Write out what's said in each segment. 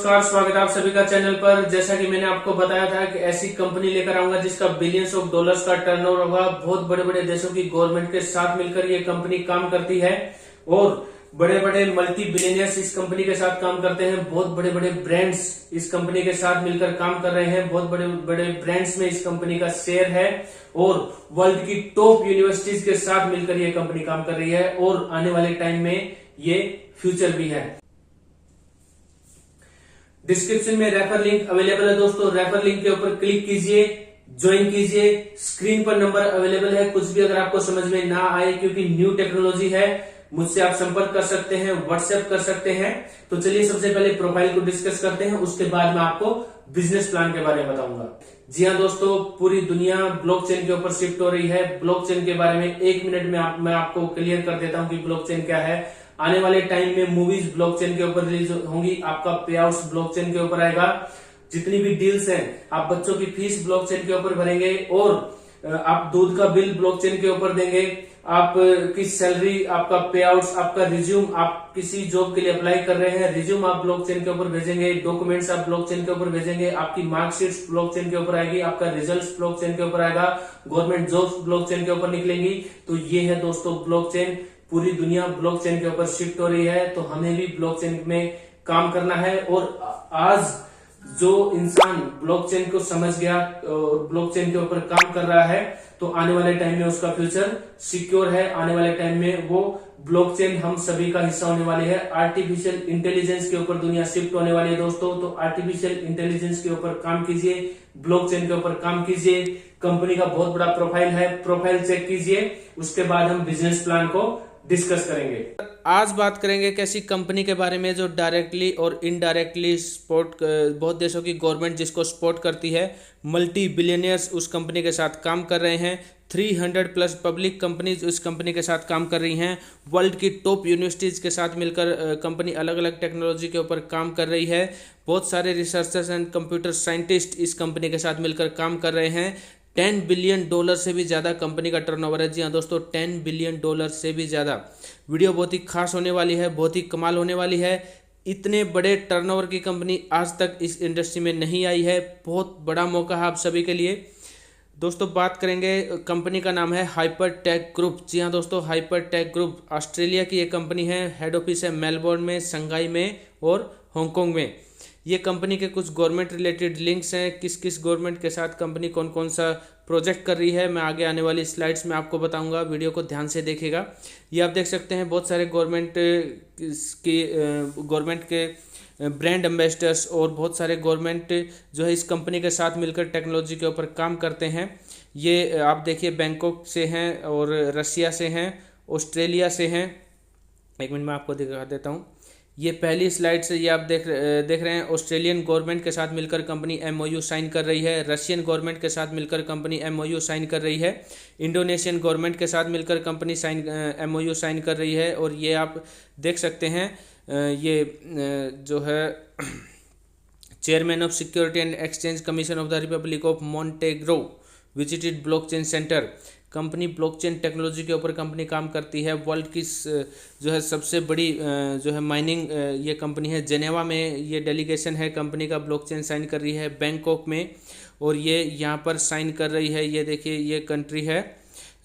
नमस्कार, स्वागत है आप सभी का चैनल पर। जैसा कि मैंने आपको बताया था कि ऐसी कंपनी लेकर आऊंगा जिसका बिलियंस ऑफ डॉलर्स का टर्नओवर होगा। बहुत बड़े बड़े देशों की गवर्नमेंट के साथ मिलकर ये कंपनी काम करती है और बड़े बड़े मल्टी बिलियनियर्स इस कंपनी के साथ काम करते हैं। बहुत बड़े बड़े ब्रांड्स इस कंपनी के साथ मिलकर काम कर रहे हैं। बहुत बड़े बड़े ब्रांड्स में इस कंपनी का शेयर है और वर्ल्ड की टॉप यूनिवर्सिटीज के साथ मिलकर ये कंपनी काम कर रही है और आने वाले टाइम में ये फ्यूचर भी है। डिस्क्रिप्शन में रेफर लिंक अवेलेबल है दोस्तों। रेफर लिंक के ऊपर क्लिक कीजिए, ज्वाइन कीजिए। स्क्रीन पर नंबर अवेलेबल है। कुछ भी अगर आपको समझ में ना आए, क्योंकि न्यू टेक्नोलॉजी है, मुझसे आप संपर्क कर सकते हैं, व्हाट्सएप कर सकते हैं। तो चलिए सबसे पहले प्रोफाइल को डिस्कस करते हैं, उसके बाद मैं आपको बिजनेस प्लान के बारे में बताऊंगा। जी हाँ दोस्तों, पूरी दुनिया ब्लॉकचेन के ऊपर शिफ्ट हो रही है। ब्लॉकचेन के बारे में 1 मिनट में मैं आपको क्लियर कर देता हूं कि ब्लॉकचेन क्या है। आने वाले टाइम में मूवीज ब्लॉकचेन के ऊपर रिलीज होंगी, आपका पे आउट्स ब्लॉकचेन के ऊपर आएगा, जितनी भी डील्स हैं, आप बच्चों की फीस ब्लॉकचेन के ऊपर भरेंगे और आप दूध का बिल ब्लॉकचेन के ऊपर देंगे। आपकी सैलरी, आपका पे आउट्स, आपका रिज्यूम, आप किसी जॉब के लिए अप्लाई कर रहे हैं, रिज्यूम आप ब्लॉकचेन के ऊपर भेजेंगे, डॉक्यूमेंट्स आप ब्लॉकचेन के ऊपर भेजेंगे, आपकी मार्कशीट्स ब्लॉकचेन के ऊपर आएगी, आपका रिजल्ट्स ब्लॉकचेन के ऊपर आएगा, गवर्नमेंट जॉब्स ब्लॉकचेन के ऊपर निकलेंगी। तो ये है दोस्तों ब्लॉकचेन। पूरी दुनिया ब्लॉकचेन के ऊपर शिफ्ट हो रही है, तो हमें भी ब्लॉकचेन में काम करना है। और आज जो इंसान ब्लॉकचेन को समझ गया और ब्लॉकचेन के ऊपर काम कर रहा है, तो आने वाले टाइम में उसका फ्यूचर सिक्योर है। आने वाले टाइम में वो ब्लॉकचेन हम सभी का हिस्सा होने वाली है। आर्टिफिशियल इंटेलिजेंस के ऊपर दुनिया शिफ्ट होने वाली है दोस्तों। तो आर्टिफिशियल इंटेलिजेंस के ऊपर काम कीजिए, ब्लॉकचेन के ऊपर काम कीजिए। कंपनी का बहुत बड़ा प्रोफाइल है, प्रोफाइल चेक कीजिए, उसके बाद हम बिजनेस प्लान को डिस्कस करेंगे। आज बात करेंगे कैसी कंपनी के बारे में जो डायरेक्टली और इनडायरेक्टली सपोर्ट, बहुत देशों की गवर्नमेंट जिसको सपोर्ट करती है, मल्टी बिलियनियर्स उस कंपनी के साथ काम कर रहे हैं। 300 प्लस पब्लिक कंपनीज इस कंपनी के साथ काम कर रही हैं। वर्ल्ड की टॉप यूनिवर्सिटीज के साथ मिलकर कंपनी अलग अलग टेक्नोलॉजी के ऊपर काम कर रही है। बहुत सारे रिसर्चर्स एंड कंप्यूटर साइंटिस्ट इस कंपनी के साथ मिलकर काम कर रहे हैं। $10 बिलियन से भी ज़्यादा कंपनी का टर्नओवर है। जी हाँ दोस्तों, $10 बिलियन से भी ज़्यादा। वीडियो बहुत ही खास होने वाली है, बहुत ही कमाल होने वाली है। इतने बड़े टर्नओवर की कंपनी आज तक इस इंडस्ट्री में नहीं आई है। बहुत बड़ा मौका है आप सभी के लिए। दोस्तों बात करेंगे, कंपनी का नाम है हाइपरटेक ग्रुप। जी हाँ दोस्तों, हाइपरटेक ग्रुप ऑस्ट्रेलिया की एक कंपनी है। हेड ऑफिस है मेलबोर्न में, शंघाई में और हांगकांग में। ये कंपनी के कुछ गवर्नमेंट रिलेटेड लिंक्स हैं, किस किस गवर्नमेंट के साथ कंपनी कौन कौन सा प्रोजेक्ट कर रही है, मैं आगे आने वाली स्लाइड्स में आपको बताऊंगा। वीडियो को ध्यान से देखिएगा। ये आप देख सकते हैं बहुत सारे गवर्नमेंट के ब्रांड एम्बेसडर्स और बहुत सारे गवर्नमेंट जो है इस कंपनी के साथ मिलकर टेक्नोलॉजी के ऊपर काम करते हैं। ये आप देखिए, बैंकॉक से हैं और रसिया से हैं, ऑस्ट्रेलिया से हैं। 1 मिनट में आपको दिखा देता हूँ। ये पहली स्लाइड से ये आप देख रहे हैं, ऑस्ट्रेलियन गवर्नमेंट के साथ मिलकर कंपनी MOU साइन कर रही है। रशियन गवर्नमेंट के साथ मिलकर कंपनी MOU साइन कर रही है। इंडोनेशियन गवर्नमेंट के साथ मिलकर कंपनी MOU साइन कर रही है। और ये आप देख सकते हैं, ये जो है chairman of security and exchange commission of the republic of Montenegro visited blockchain centre. Company blockchain technology के ऊपर कंपनी काम करती है। वर्ल्ड की जो है सबसे बड़ी जो है माइनिंग ये कंपनी है। जेनेवा में ये डेलीगेशन है कंपनी का, ब्लॉकचेन साइन कर रही है बैंकॉक में, और ये यहाँ पर साइन कर रही है। ये देखिए, ये कंट्री है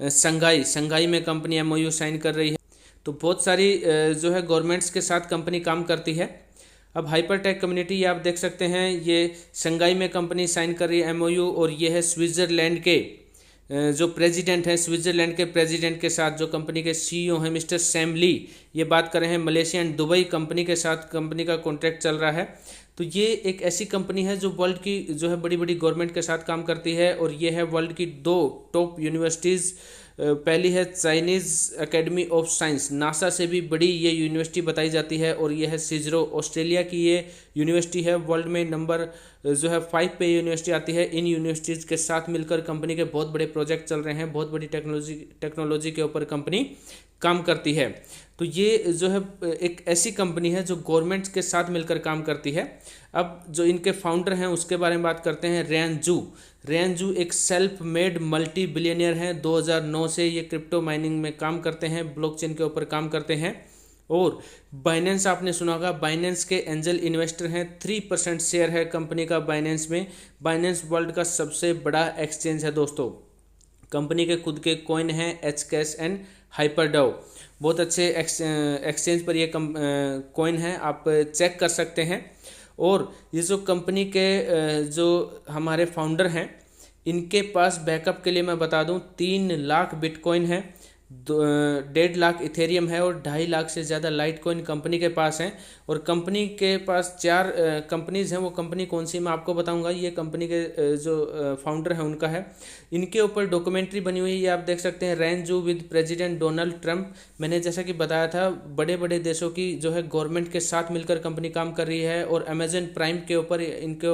शंघाई में कंपनी MOU साइन कर रही है। तो बहुत सारी जो है गवर्नमेंट्स के साथ कंपनी काम करती है। अब हाइपरटेक कम्युनिटी ये आप देख सकते हैं, ये शंघाई में कंपनी साइन कर रही है MOU, और ये है स्विट्जरलैंड के जो प्रेसिडेंट हैं, स्विट्जरलैंड के प्रेसिडेंट के साथ जो कंपनी के CEO हैं मिस्टर सैम ली, ये बात कर रहे हैं। मलेशिया एंड दुबई कंपनी के साथ कंपनी का कॉन्ट्रैक्ट चल रहा है। तो ये एक ऐसी कंपनी है जो वर्ल्ड की जो है बड़ी बड़ी गवर्नमेंट के साथ काम करती है। और ये है वर्ल्ड की 2 टॉप यूनिवर्सिटीज़। पहली है Chinese academy of science, NASA से भी बड़ी ये यूनिवर्सिटी बताई जाती है। और ये है सिजरो, ऑस्ट्रेलिया की ये यूनिवर्सिटी है। वर्ल्ड में नंबर जो है 5 पे यूनिवर्सिटी आती है। इन यूनिवर्सिटीज़ के साथ मिलकर कंपनी के बहुत बड़े प्रोजेक्ट चल रहे हैं। बहुत बड़ी टेक्नोलॉजी के ऊपर कंपनी काम करती है। तो ये जो है एक ऐसी कंपनी है जो गवर्नमेंट्स के साथ मिलकर काम करती है। अब जो इनके फाउंडर हैं उसके बारे में बात करते हैं। रेन जू एक सेल्फ मेड मल्टी बिलियनियर हैं। 2009 से ये क्रिप्टो माइनिंग में काम करते हैं, ब्लॉकचेन के ऊपर काम करते हैं। और बाइनेंस आपने सुना होगा, बाइनेंस के एंजल इन्वेस्टर हैं, 3% शेयर है कंपनी का बाइनेंस में। बाइनेंस वर्ल्ड का सबसे बड़ा एक्सचेंज है दोस्तों। कंपनी के खुद के कॉइन हैं HCash एंड हाइपरडाउ। बहुत अच्छे एक्सचेंज पर ये कॉइन है, आप चेक कर सकते हैं। और ये जो कंपनी के जो हमारे फाउंडर हैं, इनके पास बैकअप के लिए मैं बता दूं 3 लाख बिटकॉइन है, 1.5 लाख इथेरियम है और 2.5 लाख से ज़्यादा लाइट कॉइन कंपनी के पास हैं। और कंपनी के पास 4 कंपनीज हैं। वो कंपनी कौन सी मैं आपको बताऊंगा। ये कंपनी के जो फाउंडर हैं उनका है। इनके ऊपर डॉक्यूमेंट्री बनी हुई है, ये आप देख सकते हैं, रैंजू विद प्रेसिडेंट डोनाल्ड ट्रंप। मैंने जैसा कि बताया था, बड़े बड़े देशों की जो है गवर्नमेंट के साथ मिलकर कंपनी काम कर रही है। और अमेजन प्राइम के ऊपर इनके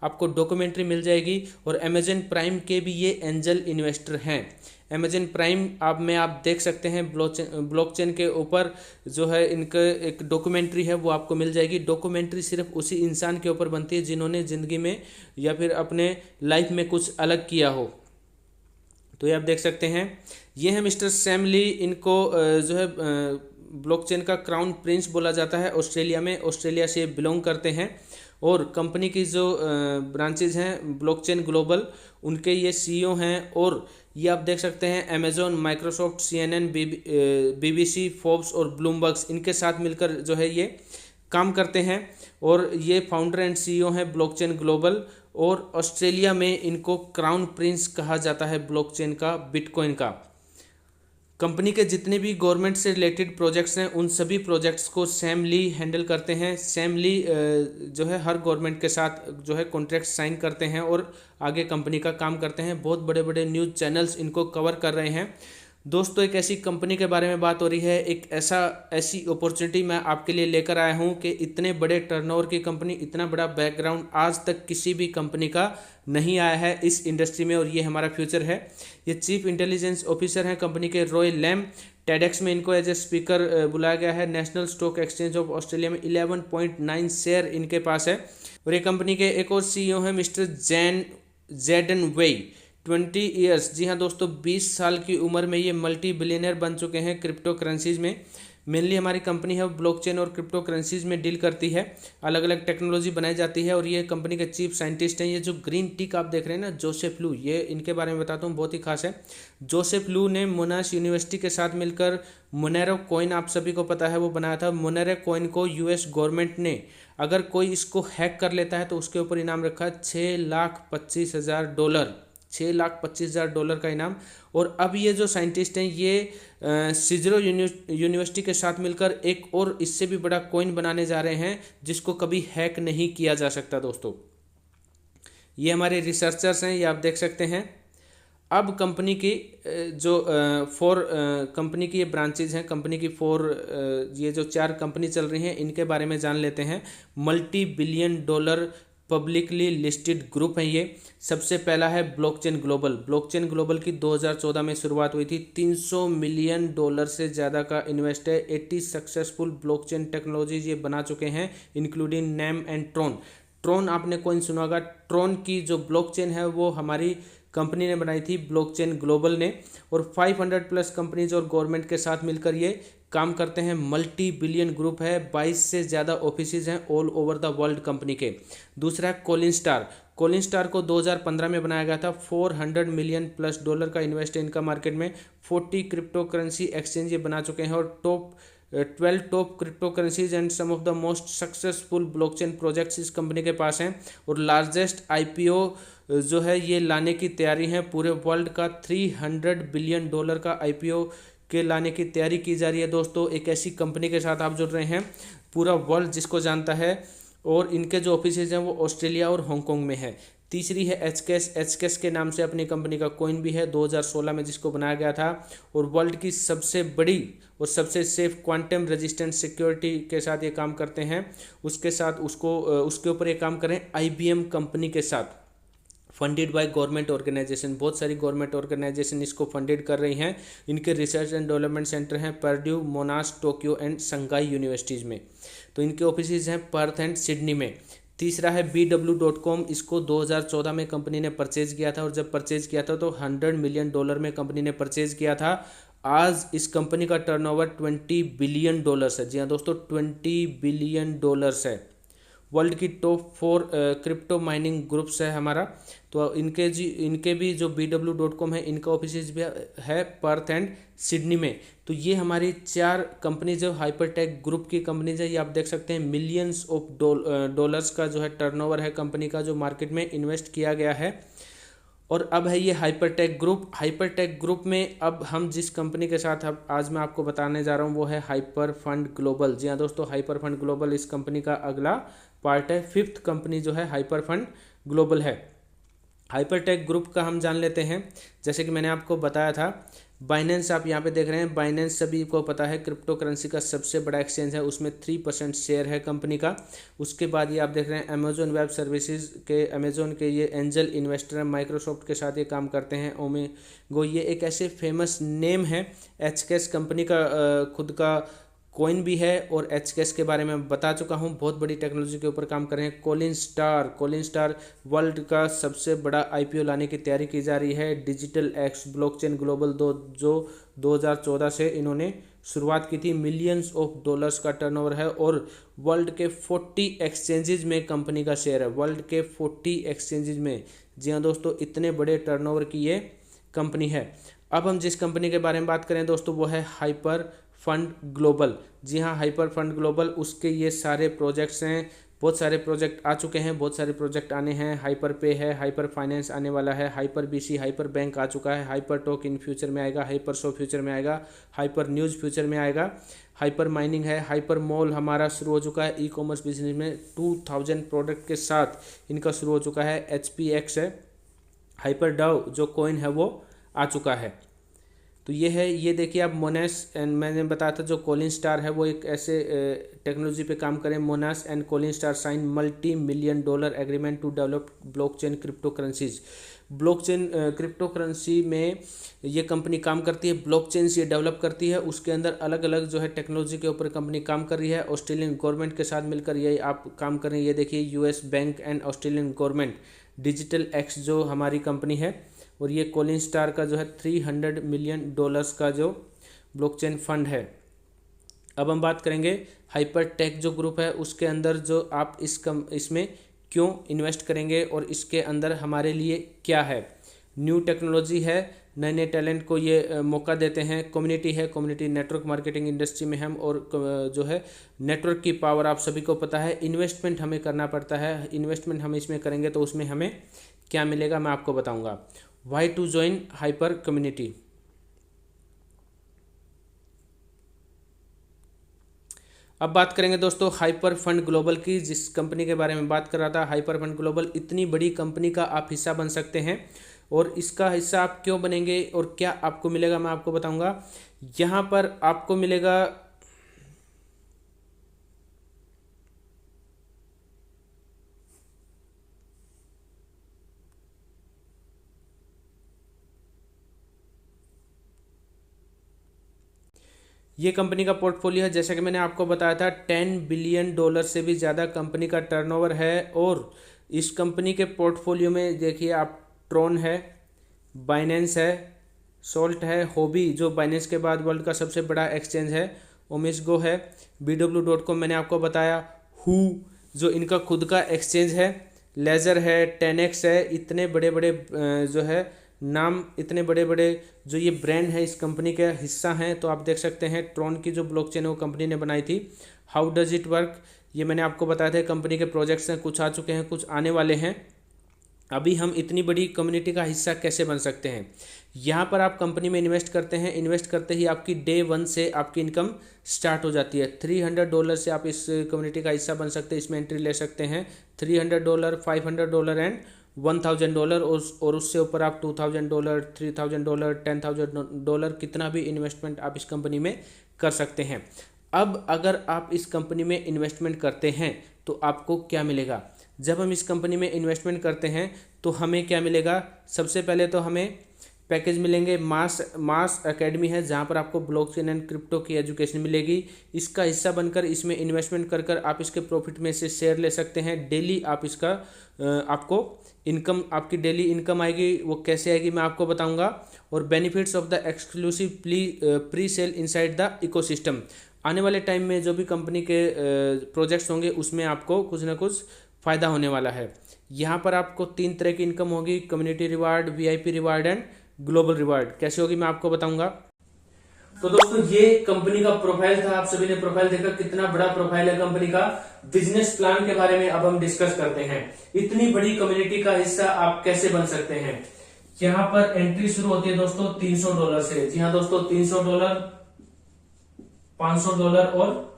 आपको डॉक्यूमेंट्री मिल जाएगी। और अमेजन प्राइम के भी ये एंजल इन्वेस्टर हैं। अमेजन प्राइम आप देख सकते हैं, ब्लॉकचेन के ऊपर जो है इनका एक डॉक्यूमेंट्री है, वो आपको मिल जाएगी। डॉक्यूमेंट्री सिर्फ उसी इंसान के ऊपर बनती है जिन्होंने ज़िंदगी में या फिर अपने लाइफ में कुछ अलग किया हो। तो ये आप देख सकते हैं, ये है मिस्टर सैम ली। इनको जो है ब्लॉकचेन का क्राउन प्रिंस बोला जाता है ऑस्ट्रेलिया में। ऑस्ट्रेलिया से बिलोंग करते हैं। और कंपनी की जो ब्रांचेज हैं ब्लॉकचेन ग्लोबल, उनके ये CEO हैं। और ये आप देख सकते हैं Amazon, Microsoft, CNN, BBC, Forbes और ब्लूमबर्ग्स, इनके साथ मिलकर जो है ये काम करते हैं। और ये फाउंडर एंड CEO हैं ब्लॉकचेन ग्लोबल। और ऑस्ट्रेलिया में इनको क्राउन प्रिंस कहा जाता है ब्लॉकचेन का, बिटकॉइन का। कंपनी के जितने भी गवर्नमेंट से रिलेटेड प्रोजेक्ट्स हैं, उन सभी प्रोजेक्ट्स को सैम ली हैंडल करते हैं। सैम ली जो है हर गवर्नमेंट के साथ जो है कॉन्ट्रैक्ट साइन करते हैं और आगे कंपनी का काम करते हैं। बहुत बड़े बड़े न्यूज़ चैनल्स इनको कवर कर रहे हैं। दोस्तों, एक ऐसी कंपनी के बारे में बात हो रही है, एक ऐसी अपॉर्चुनिटी मैं आपके लिए लेकर आया हूं कि इतने बड़े टर्नओवर की कंपनी, इतना बड़ा बैकग्राउंड आज तक किसी भी कंपनी का नहीं आया है इस इंडस्ट्री में। और ये हमारा फ्यूचर है। ये चीफ इंटेलिजेंस ऑफिसर हैं कंपनी के, रॉय लैम। टेडेक्स में इनको एज ए स्पीकर बुलाया गया है। National stock exchange of Australia में 11.9 शेयर इनके पास है। और ये कंपनी के एक और CEO हैं मिस्टर जेडन वेई, 20 ईयर्स। जी हाँ दोस्तों, 20 साल की उम्र में ये मल्टी बिलियनर बन चुके हैं क्रिप्टो करेंसीज में। मेनली हमारी कंपनी है ब्लॉकचेन और क्रिप्टो करेंसीज में डील करती है। अलग अलग टेक्नोलॉजी बनाई जाती है। और ये कंपनी के चीफ साइंटिस्ट हैं। ये जो ग्रीन टिक आप देख रहे हैं ना, जोसेफ लू, ये इनके बारे में बताता हूँ, बहुत ही खास है। जोसेफ लू ने मोनाश यूनिवर्सिटी के साथ मिलकर मोनेरो कॉइन, आप सभी को पता है, वो बनाया था। मोनेरो कॉइन को US गवर्नमेंट ने, अगर कोई इसको हैक कर लेता है तो उसके ऊपर इनाम रखा है $6,25,000, $6,25,000 का इनाम। और अब ये जो साइंटिस्ट हैं, ये सिजरो यूनिवर्सिटी के साथ मिलकर एक और इससे भी बड़ा कॉइन बनाने जा रहे हैं, जिसको कभी हैक नहीं किया जा सकता दोस्तों। ये हमारे रिसर्चर्स हैं, ये आप देख सकते हैं। अब कंपनी की जो कंपनी की ये ब्रांचेज हैं, कंपनी की ये जो 4 कंपनी चल रही हैं, इनके बारे में जान लेते हैं। $multi-billion पब्लिकली लिस्टेड ग्रुप है ये। सबसे पहला है ब्लॉकचेन ग्लोबल। ब्लॉकचेन ग्लोबल की 2014 में शुरुआत हुई थी। $300 मिलियन से ज़्यादा का इन्वेस्ट है। 80 सक्सेसफुल ब्लॉकचेन टेक्नोलॉजीज ये बना चुके हैं, including NEM and Tron. Tron आपने कौन सुना होगा। ट्रोन की जो ब्लॉकचेन है वो हमारी कंपनी ने बनाई थी, ब्लॉकचेन ग्लोबल ने। और 500+ कंपनीज और गवर्नमेंट के साथ मिलकर ये काम करते हैं। मल्टी बिलियन ग्रुप है, 22 से ज़्यादा ऑफिसेज हैं all over the world company के। दूसरा है कोलिनस्टार। कोलिनस्टार को 2015 में बनाया गया था। $400 मिलियन का इन्वेस्ट है इनका मार्केट में। 40 क्रिप्टो करेंसी एक्सचेंज ये बना चुके हैं। और 12 top cryptocurrencies and some of the most successful blockchain projects इस कंपनी के पास हैं। और लार्जेस्ट IPO जो है ये लाने की तैयारी है। पूरे वर्ल्ड का $300 बिलियन का IPO के लाने की तैयारी की जा रही है दोस्तों। एक ऐसी कंपनी के साथ आप जुड़ रहे हैं, पूरा वर्ल्ड जिसको जानता है। और इनके जो ऑफिसेज हैं वो ऑस्ट्रेलिया और हांगकांग में है। तीसरी है HCash के नाम से अपनी कंपनी का कॉइन भी है 2016 में, जिसको बनाया गया था। और वर्ल्ड की सबसे बड़ी और सबसे सेफ क्वांटम रेजिस्टेंट सिक्योरिटी के साथ ये काम करते हैं। उसके ऊपर ये काम करें IBM कंपनी के साथ, फंडेड बाय गवर्नमेंट ऑर्गेनाइजेशन। बहुत सारी गवर्नमेंट ऑर्गेनाइजेशन इसको फंडेड कर रही हैं। इनके रिसर्च एंड डेवलपमेंट सेंटर हैं Purdue, मोनाश, Tokyo and Shanghai universities में। तो इनके ऑफिसेज हैं पर्थ एंड सिडनी में। तीसरा है BW.com। इसको 2014 में कंपनी ने परचेज किया था। और जब परचेज किया था तो $100 मिलियन में कंपनी ने परचेज किया था। आज इस कंपनी का टर्नओवर $20 बिलियन है। जी हाँ दोस्तों, $20 बिलियन है। वर्ल्ड की टॉप 4 क्रिप्टो माइनिंग ग्रुप्स है हमारा। तो इनके भी जो BW.com है, इनका ऑफिस भी है पर्थ एंड सिडनी में। तो ये हमारी 4 कंपनी जो हाइपरटेक ग्रुप की कंपनीज है, ये आप देख सकते हैं मिलियंस ऑफ डॉलर्स का जो है टर्नओवर है कंपनी का, जो मार्केट में इन्वेस्ट किया गया है। और अब है ये हाइपरटेक ग्रुप में अब हम जिस कंपनी के साथ अब आज मैं आपको बताने जा रहा हूँ वो है हाइपर फंड ग्लोबल। जी हाँ दोस्तों, हाइपर फंड ग्लोबल इस कंपनी का अगला पार्ट है। 5th कंपनी जो है हाइपर फंड ग्लोबल है। हाइपरटेक ग्रुप का हम जान लेते हैं। जैसे कि मैंने आपको बताया था, बाइनेंस आप यहाँ पे देख रहे हैं। बाइनेंस सभी को पता है क्रिप्टो करेंसी का सबसे बड़ा एक्सचेंज है, उसमें 3% शेयर है कंपनी का। उसके बाद ये आप देख रहे हैं अमेजोन वेब सर्विसेज के, अमेजोन के ये एंजल इन्वेस्टर हैं, माइक्रोसॉफ्ट के साथ ये काम करते हैं। ओमेगो ये एक ऐसे फेमस नेम है। एचकेएस कंपनी का खुद का कॉइन भी है, और एचकेएस के बारे में बता चुका हूँ, बहुत बड़ी टेक्नोलॉजी के ऊपर काम कर रहे हैं। कोलिन स्टार वर्ल्ड का सबसे बड़ा आईपीओ लाने की तैयारी की जा रही है। डिजिटल एक्स ब्लॉकचेन ग्लोबल जो 2014 से इन्होंने शुरुआत की थी। मिलियंस ऑफ डॉलर्स का टर्नओवर है, और वर्ल्ड के 40 एक्सचेंजेज में कंपनी का शेयर है। वर्ल्ड के 40 एक्सचेंजेज में, जी हाँ दोस्तों, इतने बड़े टर्नओवर की ये कंपनी है। अब हम जिस कंपनी के बारे में बात करें दोस्तों, वो है हाइपर फंड ग्लोबल। जी हाँ, हाइपर फंड ग्लोबल, उसके ये सारे प्रोजेक्ट्स हैं। बहुत सारे प्रोजेक्ट आ चुके हैं, बहुत सारे प्रोजेक्ट आने हैं। हाइपर पे है, हाइपर फाइनेंस आने वाला है, हाइपर बीसी, हाइपर बैंक आ चुका है, हाइपर टॉक इन फ्यूचर में आएगा, हाइपर शो फ्यूचर में आएगा, हाइपर न्यूज़ फ्यूचर में आएगा, हाइपर माइनिंग है, हाइपर मॉल हमारा शुरू हो चुका है। ई कॉमर्स बिजनेस में 2000 प्रोडक्ट के साथ इनका शुरू हो चुका है। HPX है, हाइपर डाउ जो कॉइन है वो आ चुका है। तो ये है, ये देखिए आप मोनेस एंड मैंने बताया था जो कोलिन स्टार है वो एक ऐसे टेक्नोलॉजी पे काम करें। Monas and Colin star sign $multi-million agreement to develop blockchain cryptocurrencies. Blockchain cryptocurrency में ये कंपनी काम करती है, ब्लॉकचेन ये डेवलप करती है। उसके अंदर अलग अलग जो है टेक्नोलॉजी के ऊपर कंपनी काम कर रही है। ऑस्ट्रेलियन गवर्नमेंट के साथ मिलकर ये आप काम कर रही है। ये देखिए US bank and Australian government. Digital x जो हमारी कंपनी है, और ये कोलिन स्टार का जो है $300 मिलियन का जो ब्लॉकचेन फंड है। अब हम बात करेंगे हाइपरटेक जो ग्रुप है उसके अंदर जो आप इसमें क्यों इन्वेस्ट करेंगे और इसके अंदर हमारे लिए क्या है। न्यू टेक्नोलॉजी है, नए नए टैलेंट को ये मौका देते हैं। कम्युनिटी है, कम्युनिटी नेटवर्क मार्केटिंग इंडस्ट्री में हम, और जो है नेटवर्क की पावर आप सभी को पता है। इन्वेस्टमेंट हमें करना पड़ता है, इन्वेस्टमेंट हम इसमें करेंगे तो उसमें हमें क्या मिलेगा मैं आपको बताऊंगा। Why to join hyper community. अब बात करेंगे दोस्तों हाइपर फंड ग्लोबल की, जिस कंपनी के बारे में बात कर रहा था। हाइपर फंड ग्लोबल इतनी बड़ी कंपनी का आप हिस्सा बन सकते हैं, और इसका हिस्सा आप क्यों बनेंगे और क्या आपको मिलेगा मैं आपको बताऊंगा। यहाँ पर आपको मिलेगा ये कंपनी का पोर्टफोलियो है। जैसा कि मैंने आपको बताया था $10 बिलियन से भी ज़्यादा कंपनी का टर्नओवर है। और इस कंपनी के पोर्टफोलियो में देखिए आप, ट्रोन है, बाइनेंस है, सोल्ट है, होबी जो बाइनेंस के बाद वर्ल्ड का सबसे बड़ा एक्सचेंज है, ओमिसगो है, BW.com मैंने आपको बताया, हू जो इनका खुद का एक्सचेंज है, लेजर है, 10x है। इतने बड़े बड़े जो है नाम, इतने बड़े बड़े जो ये ब्रांड है इस कंपनी का हिस्सा हैं। तो आप देख सकते हैं ट्रॉन की जो ब्लॉकचेन है वो कंपनी ने बनाई थी। हाउ डज इट वर्क ये मैंने आपको बताया था। कंपनी के प्रोजेक्ट्स हैं, कुछ आ चुके हैं, कुछ आने वाले हैं। अभी हम इतनी बड़ी कम्युनिटी का हिस्सा कैसे बन सकते हैं। यहाँ पर आप कंपनी में इन्वेस्ट करते हैं, इन्वेस्ट करते ही आपकी डे 1 से आपकी इनकम स्टार्ट हो जाती है। $300 से आप इस कम्युनिटी का हिस्सा बन सकते हैं, इसमें एंट्री ले सकते हैं। $300, $500 एंड $1000, और उससे ऊपर आप $2000, $3000, $10,000 कितना भी इन्वेस्टमेंट आप इस कंपनी में कर सकते हैं। अब अगर आप इस कंपनी में इन्वेस्टमेंट करते हैं तो आपको क्या मिलेगा। जब हम इस कंपनी में इन्वेस्टमेंट करते हैं तो हमें क्या मिलेगा। सबसे पहले तो हमें पैकेज मिलेंगे। मास एकेडमी है जहाँ पर आपको ब्लॉकचेन एंड क्रिप्टो की एजुकेशन मिलेगी। इसका हिस्सा बनकर इसमें इन्वेस्टमेंट कर कर आप इसके प्रॉफिट में से शेयर ले सकते हैं। डेली आप इसका आपको इनकम, आपकी डेली इनकम आएगी। वो कैसे आएगी मैं आपको बताऊंगा। और benefits of the exclusive pre sale inside the ecosystem, आने वाले टाइम में जो भी कंपनी के प्रोजेक्ट्स होंगे उसमें आपको कुछ ना कुछ फ़ायदा होने वाला है। यहाँ पर आपको 3 तरह की इनकम होगी, community reward, VIP reward and global reward. कैसे होगी मैं आपको बताऊंगा। तो दोस्तों ये कंपनी का प्रोफाइल था, आप सभी ने प्रोफाइल देखा, कितना बड़ा प्रोफाइल है कंपनी का। बिजनेस प्लान के बारे में अब हम डिस्कस करते हैं। इतनी बड़ी कम्युनिटी का हिस्सा आप कैसे बन सकते हैं। यहाँ पर एंट्री शुरू होती है दोस्तों $300 से। जी हाँ दोस्तों, $300, $500 और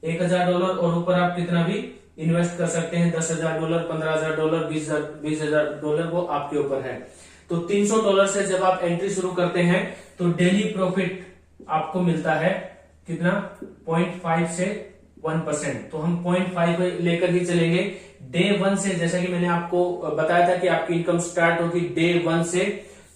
$1000, और ऊपर आप कितना भी इन्वेस्ट कर सकते हैं, $10,000, $15,000, $20,000, वो आपके ऊपर है। तो $300 से जब आप एंट्री शुरू करते हैं तो डेली प्रॉफिट आपको मिलता है कितना, 0.5 से 1%। तो हम 0.5 लेकर ही चलेंगे डे 1 से। जैसा कि मैंने आपको बताया था कि आपकी इनकम स्टार्ट होगी डे 1 से,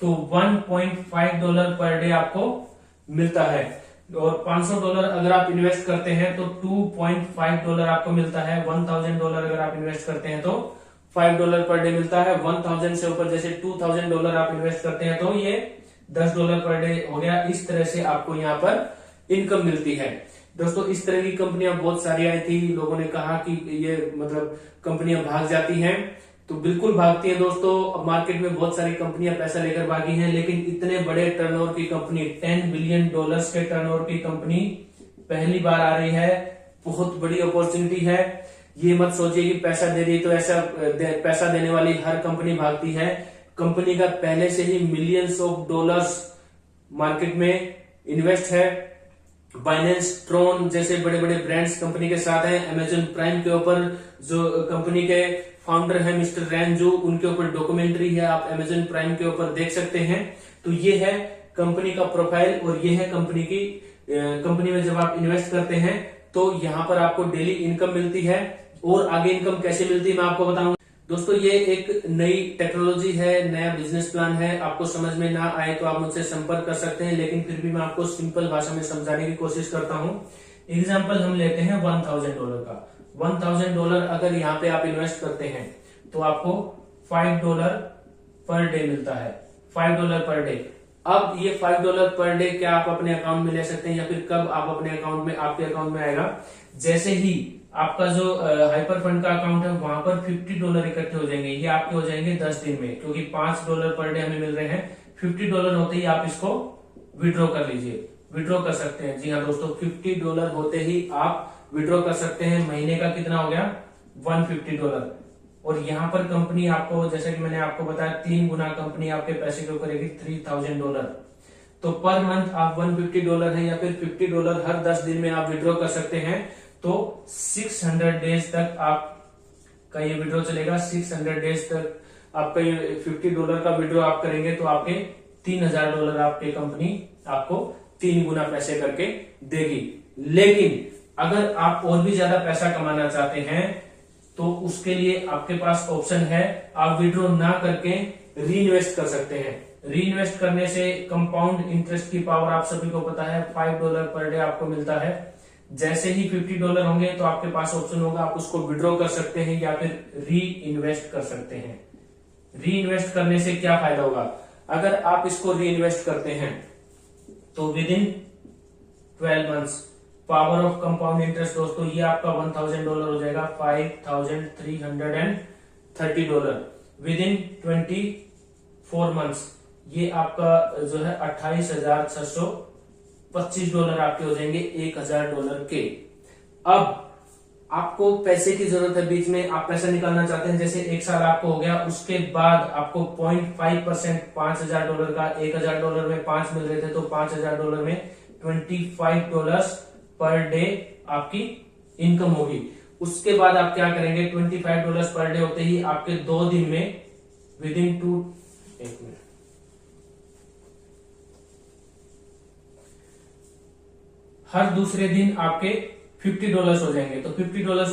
तो $1.5 पर डे आपको मिलता है। और $500 अगर आप इन्वेस्ट करते हैं तो $2.5 आपको मिलता है। $1,000 अगर आप इन्वेस्ट करते हैं तो $5 पर डे मिलता है। 1000 से ऊपर जैसे $2,000 आप इन्वेस्ट करते हैं तो ये $10 पर डे हो गया। इस तरह से आपको यहाँ पर इनकम मिलती है। दोस्तों इस तरह की कंपनियां बहुत सारी आई थी, लोगों ने कहा कि ये मतलब कंपनियां भाग जाती हैं, तो बिल्कुल भागती हैं दोस्तों। अब मार्केट में बहुत सारी कंपनियां पैसा लेकर भागी हैं, लेकिन इतने बड़े टर्नओवर की कंपनी, $10 बिलियन के टर्नओवर की कंपनी पहली बार आ रही है। बहुत बड़ी अपॉर्चुनिटी है। ये मत सोचिए कि पैसा दे रही तो ऐसा पैसा देने वाली हर कंपनी भागती है। कंपनी का पहले से ही मिलियंस ऑफ डॉलर्स मार्केट में इन्वेस्ट है। बाइनेंस, ट्रोन जैसे बड़े बड़े ब्रांड्स कंपनी के साथ हैं। अमेजन प्राइम के ऊपर जो कंपनी के फाउंडर है मिस्टर रैन जू, उनके ऊपर डॉक्यूमेंट्री है, आप अमेजन प्राइम के ऊपर देख सकते हैं। तो ये है कंपनी का प्रोफाइल और ये है कंपनी में जब आप इन्वेस्ट करते हैं तो यहाँ पर आपको डेली इनकम मिलती है। और आगे इनकम कैसे मिलती है मैं आपको बताऊंगा। दोस्तों ये एक नई टेक्नोलॉजी है, नया बिजनेस प्लान है। आपको समझ में ना आए तो आप मुझसे संपर्क कर सकते हैं, लेकिन फिर भी मैं आपको सिंपल भाषा में समझाने की कोशिश करता हूं। एग्जाम्पल हम लेते हैं $1,000 का। $1,000 अगर यहाँ पे आप इन्वेस्ट करते हैं तो आपको $5 पर डे मिलता है। $5 पर डे। अब ये $5 पर डे क्या आप अपने अकाउंट में ले सकते हैं, या फिर कब आप अपने अकाउंट में, आपके अकाउंट में आएगा जैसे ही आपका जो हाइपर फंड का अकाउंट है वहां पर $50 इकट्ठे हो जाएंगे। ये आपके हो जाएंगे 10 दिन में, क्योंकि $5 पर डे हमें मिल रहे हैं। $50 होते ही आप इसको विड्रॉ कर लीजिए, विड्रॉ कर सकते हैं। जी हाँ दोस्तों, $50 होते ही आप विड्रॉ कर सकते हैं। महीने का कितना हो गया, $150। और यहाँ पर कंपनी आपको, जैसे कि मैंने आपको बताया, 3 गुना कंपनी आपके पैसे के ऊपर करेगी, $3,000। तो पर मंथ आप $150 है या फिर $50 हर 10 दिन में आप विड्रॉ कर सकते हैं। तो 600 डेज तक आपका ये विड्रॉ चलेगा। 600 डेज तक आपका ये $50 का विड्रॉ आप करेंगे तो आपके $3,000 आपके कंपनी आपको 3 गुना पैसे करके देगी। लेकिन अगर आप और भी ज्यादा पैसा कमाना चाहते हैं तो उसके लिए आपके पास ऑप्शन है, आप विड्रॉ ना करके री इन्वेस्ट कर सकते हैं। री इन्वेस्ट करने से कंपाउंड इंटरेस्ट की पावर आप सभी को पता है, $5 पर डे आपको मिलता है। जैसे ही $50 होंगे तो आपके पास ऑप्शन होगा, आप उसको विड्रॉ कर सकते हैं या फिर री इन्वेस्ट कर सकते हैं। री इन्वेस्ट करने से क्या फायदा होगा, अगर आप इसको री इन्वेस्ट करते हैं तो with in 12 months power of compound interest दोस्तों, ये आपका $1,000 हो जाएगा, $5,330। विद इन 24 मंथ्स ये आपका जो है $28,625 आपके हो जाएंगे $1,000 के। अब आपको पैसे की जरूरत है, बीच में आप पैसा निकालना चाहते हैं, जैसे 1 साल आपको हो गया, उसके बाद आपको 0.5% $5,000 का, $1,000 में 5 मिल रहे थे तो $5,000 में $25 पर डे आपकी इनकम होगी। उसके बाद आप क्या करेंगे, $25 पर डे होते ही आपके 2 दिन में विद इन 1 मिनट, हर दूसरे दिन आपके $50 हो जाएंगे। तो $50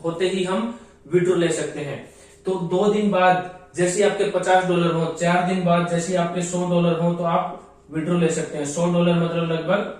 होते ही हम विड्रॉ ले सकते हैं। तो 2 दिन बाद जैसे आपके $50 हो, 4 दिन बाद जैसे आपके $100 हो तो आप विड्रॉ ले सकते हैं। $100 मतलब लगभग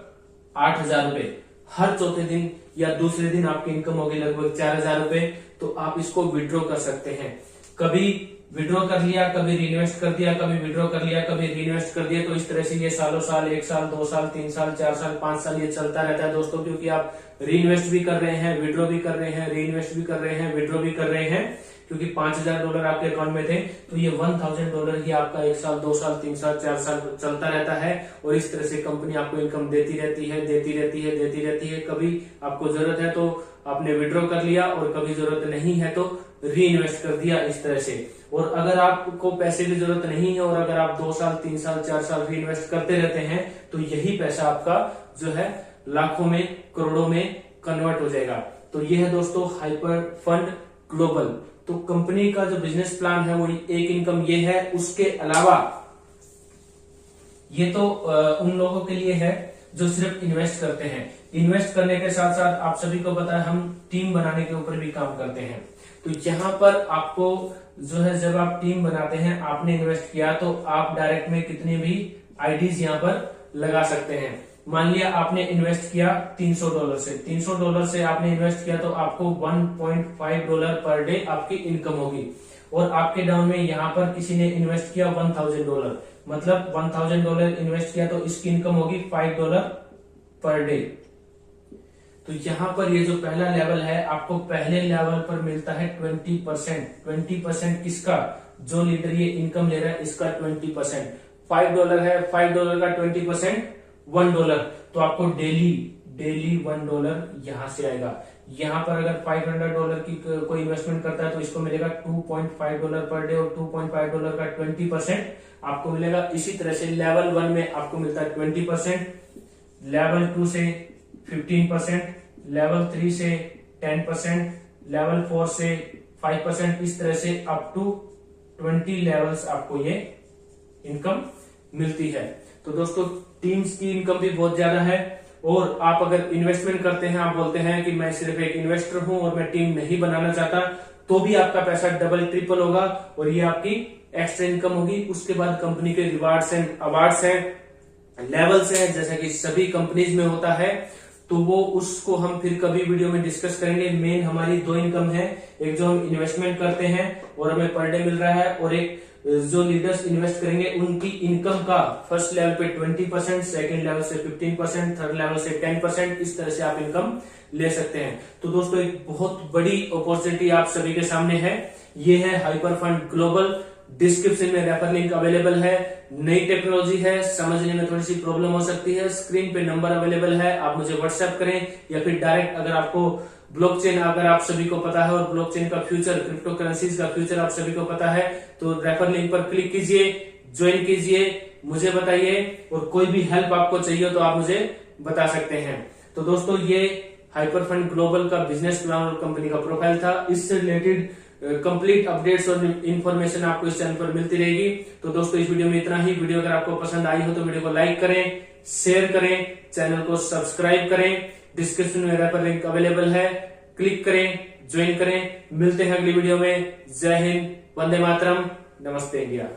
8,000 रुपए। हर चौथे दिन या दूसरे दिन आपकी इनकम होगी लगभग 4,000 रुपए, तो आप इसको विड्रॉ कर सकते हैं। कभी विड्रॉ कर लिया, कभी रीइन्वेस्ट कर दिया, कभी विड्रॉ कर लिया, कभी रीइन्वेस्ट कर दिया, तो इस तरह से ये सालों साल, 1 साल, 2 साल, 3 साल, 4 साल, 5 साल ये चलता रहता है दोस्तों, क्योंकि आप रीइन्वेस्ट भी कर रहे हैं, विड्रॉ भी कर रहे हैं, रीइन्वेस्ट भी कर रहे हैं, विड्रॉ भी कर रहे हैं, क्योंकि $5,000 आपके अकाउंट में थे, तो ये $1,000 ही आपका 1 साल, 2 साल, 3 साल, 4 साल चलता रहता है। और इस तरह से कंपनी आपको इनकम देती रहती है, देती रहती है, देती रहती है। कभी आपको जरूरत है तो आपने विड्रॉ कर लिया, और कभी जरूरत नहीं है तो री इन्वेस्ट कर दिया, इस तरह से। और अगर आपको पैसे की जरूरत नहीं है और अगर आप 2 साल, 3 साल, 4 साल री इन्वेस्ट करते रहते हैं, तो यही पैसा आपका जो है लाखों में, करोड़ों में कन्वर्ट हो जाएगा। तो ये है दोस्तों हाइपर फंड ग्लोबल। तो कंपनी का जो बिजनेस प्लान है वो एक इनकम ये है। उसके अलावा ये तो उन लोगों के लिए है जो सिर्फ इन्वेस्ट करते हैं। इन्वेस्ट करने के साथ साथ आप सभी को पता है हम टीम बनाने के ऊपर भी काम करते हैं। तो यहाँ पर आपको जो है, जब आप टीम बनाते हैं, आपने इन्वेस्ट किया तो आप डायरेक्ट में कितने भी आईडीज यहाँ पर लगा सकते हैं। मान लिया आपने इन्वेस्ट किया $300 से, $300 से आपने इन्वेस्ट किया तो आपको $1.5 पर डे आपकी इनकम होगी। और आपके डाउन में यहाँ पर किसी ने इन्वेस्ट किया $1,000, मतलब $1,000 इन्वेस्ट किया तो इसकी इनकम होगी $5 पर डे। तो यहाँ पर ये जो पहला लेवल है, आपको पहले लेवल पर मिलता है 20%। 20% किसका? जो लीडर ये इनकम ले रहा है इसका 20%। $5 है, $5 का 20% $1, तो आपको डेली $1 यहां से आएगा। यहाँ पर अगर $500 की कोई इन्वेस्टमेंट करता है तो इसको मिलेगा $2.5 पर डे, और $2.5 का 20% आपको मिलेगा। इसी तरह से लेवल 1 में आपको मिलता है 20%, लेवल 2 से 15%, लेवल 3 से 10%, लेवल 4 से 5%, इस तरह से अप टू 20 लेवल्स आपको ये इनकम मिलती है। तो दोस्तों टीम्स की इनकम भी बहुत ज्यादा है। और आप अगर इन्वेस्टमेंट करते हैं, आप बोलते हैं कि मैं सिर्फ एक इन्वेस्टर हूं और मैं टीम नहीं बनाना चाहता, तो भी आपका पैसा डबल ट्रिपल होगा और ये आपकी एक्स्ट्रा इनकम होगी। उसके बाद कंपनी के रिवार्ड्स एंड अवार्ड्स हैं, लेवल्स हैं, जैसा कि सभी कंपनीज में होता है। तो वो उसको हम फिर कभी वीडियो में डिस्कस करेंगे। मेन हमारी 2 इनकम है, एक जो हम इन्वेस्टमेंट करते हैं और हमें पर डे मिल रहा है, और एक जो लीडर्स इन्वेस्ट करेंगे उनकी इनकम का फर्स्ट लेवल पे 20%, सेकंड लेवल से 15%, थर्ड लेवल से 10%, इस तरह से आप इनकम ले सकते हैं। तो दोस्तों एक बहुत बड़ी अपॉर्चुनिटी आप सभी के सामने है। ये है हाइपर फंड ग्लोबल। डिस्क्रिप्शन में रेफर लिंक अवेलेबल है। नई टेक्नोलॉजी है, समझने में थोड़ी सी प्रॉब्लम हो सकती है। स्क्रीन पे नंबर अवेलेबल है, आप मुझे व्हाट्सएप करें या फिर डायरेक्ट, अगर आपको ब्लॉकचेन अगर आप सभी को पता है और ब्लॉकचेन का फ्यूचर, क्रिप्टो करेंसीज का फ्यूचर आप सभी को पता है, तो रेफर लिंक पर क्लिक कीजिए, ज्वाइन कीजिए, मुझे बताइए। और कोई भी हेल्प आपको चाहिए तो आप मुझे बता सकते हैं। तो दोस्तों ये हाइपर फंड ग्लोबल का बिजनेस प्लान और कंपनी का प्रोफाइल था। इससे रिलेटेड कंप्लीट अपडेट्स और इन्फॉर्मेशन आपको इस चैनल पर मिलती रहेगी। तो दोस्तों इस वीडियो में इतना ही। वीडियो अगर आपको पसंद आई हो तो वीडियो को लाइक करें, शेयर करें, चैनल को सब्सक्राइब करें। डिस्क्रिप्शन में रेफर लिंक अवेलेबल है, क्लिक करें, ज्वाइन करें। मिलते हैं अगली वीडियो में। जय हिंद, वंदे मातरम, नमस्ते इंडिया।